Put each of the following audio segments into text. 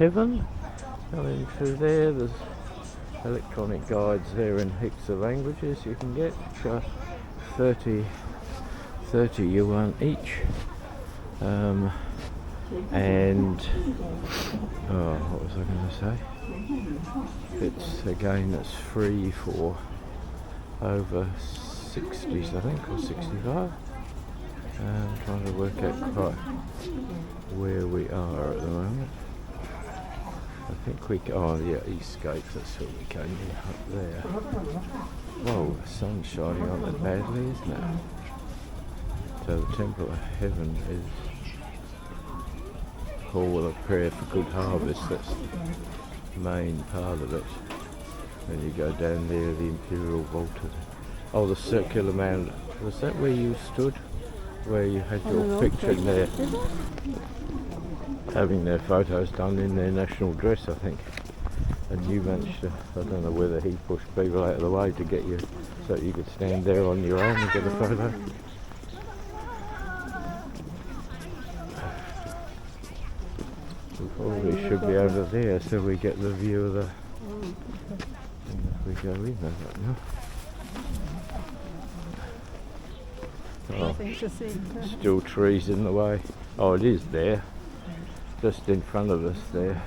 Heaven. Coming through there, there's electronic guides there in heaps of languages you can get, which are 30 yuan each. And what was I going to say? It's again, it's free for over 60s, I think, or 65. I'm trying to work out quite where we are at the moment. I think Eastgate, that's where we came in, up there. Whoa, the sun's shining on it badly, isn't it? So the Temple of Heaven is hall of prayer for good harvest, that's the main part of it. Then you go down there, the imperial vault. Oh, the circular mound. Was that where you stood? Where you had your picture in there? Having their photos done in their national dress, I think. And you managed to, I don't know whether he pushed people out of the way to get you, so you could stand there on your own and get a photo. We probably should be over there so we get the view of the... If we go in, I don't know. Oh, still trees in the way. Oh, it is there. Just in front of us there.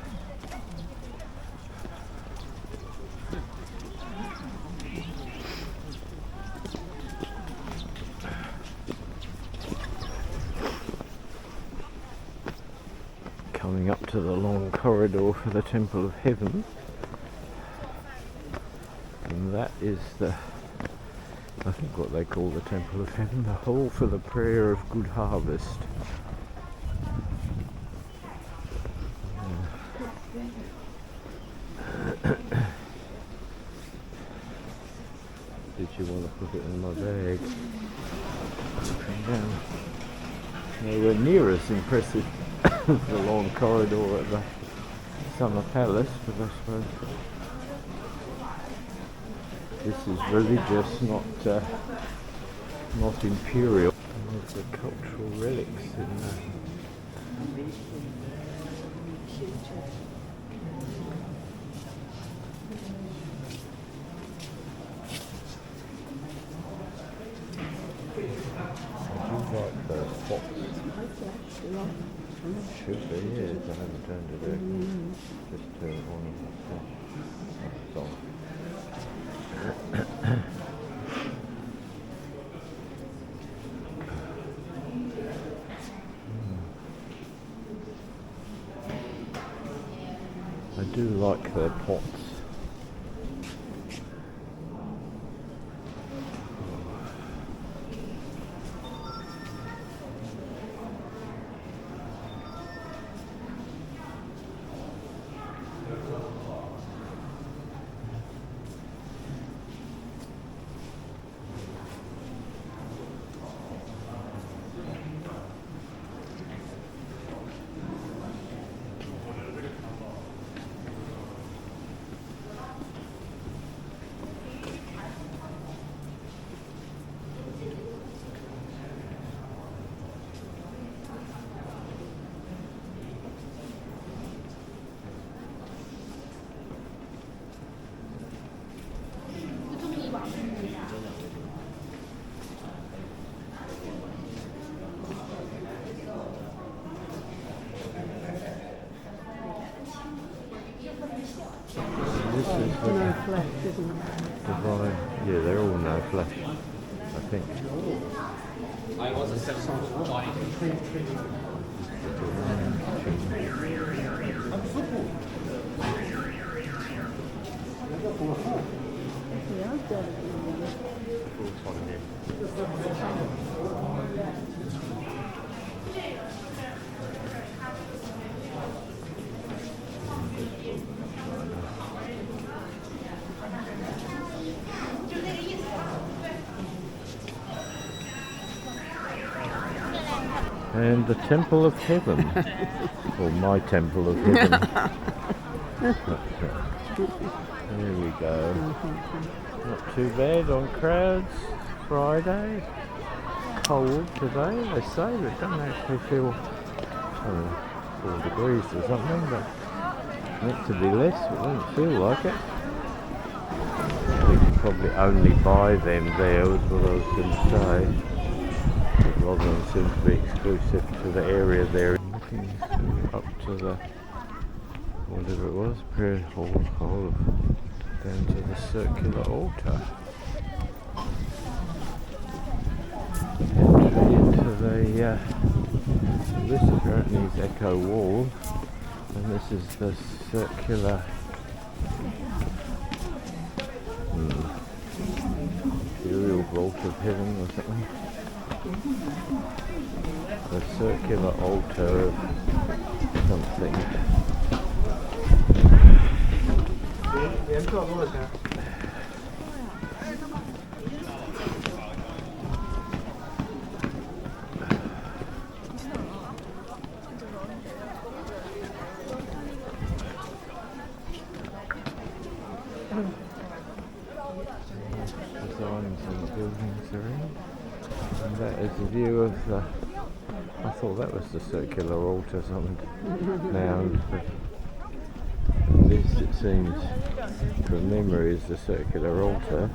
Coming up to the long corridor for the Temple of Heaven. And that is the, I think what they call the Temple of Heaven, the hall for the prayer of good harvest. Did you want to put it in my bag? Nowhere near as impressive as the long corridor at the Summer Palace, but I suppose this is religious, not imperial. And there's the cultural relics in there. Like the pots. Should be, yes. I haven't turned it out. Just turn it on and off. I do like their pots. This is the no flesh, isn't it? divine. Yeah, they're all no flesh, I think. I was a And the Temple of Heaven, or my Temple of Heaven. There we go. Not too bad on crowds. Friday. Cold today, they say. It doesn't actually feel 4 degrees or something, but Meant to be less, but it doesn't feel like it. We can probably only buy them there, was what I was going to say. A lot of them seem to be exclusive to the area there. Looking up to the, whatever it was, prayer hall, down to the circular altar. Entry into the, this apparently is Echo Wall, and this is the circular imperial vault of heaven or something. The circular altar of something. Designs and buildings are in. And that is the view of the, I thought that was the circular altar something now, but this it seems from memory is the circular altar,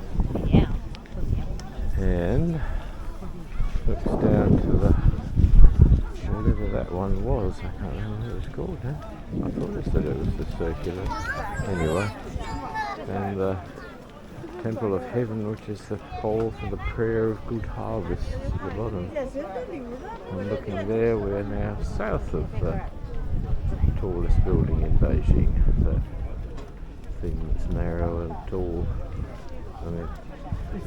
and looks down to the, whatever that one was, I can't remember what it was called now. I thought it said it was the circular, anyway, and the Temple of Heaven, which is the hall for the prayer of good harvest at the bottom. And looking there, we're now south of the tallest building in Beijing. That thing that's narrow and tall. I mean,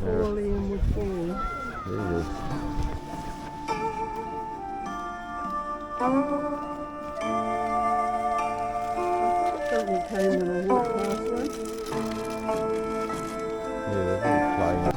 narrow. It is. Doesn't came with a walk past one. Yeah, they're all playing.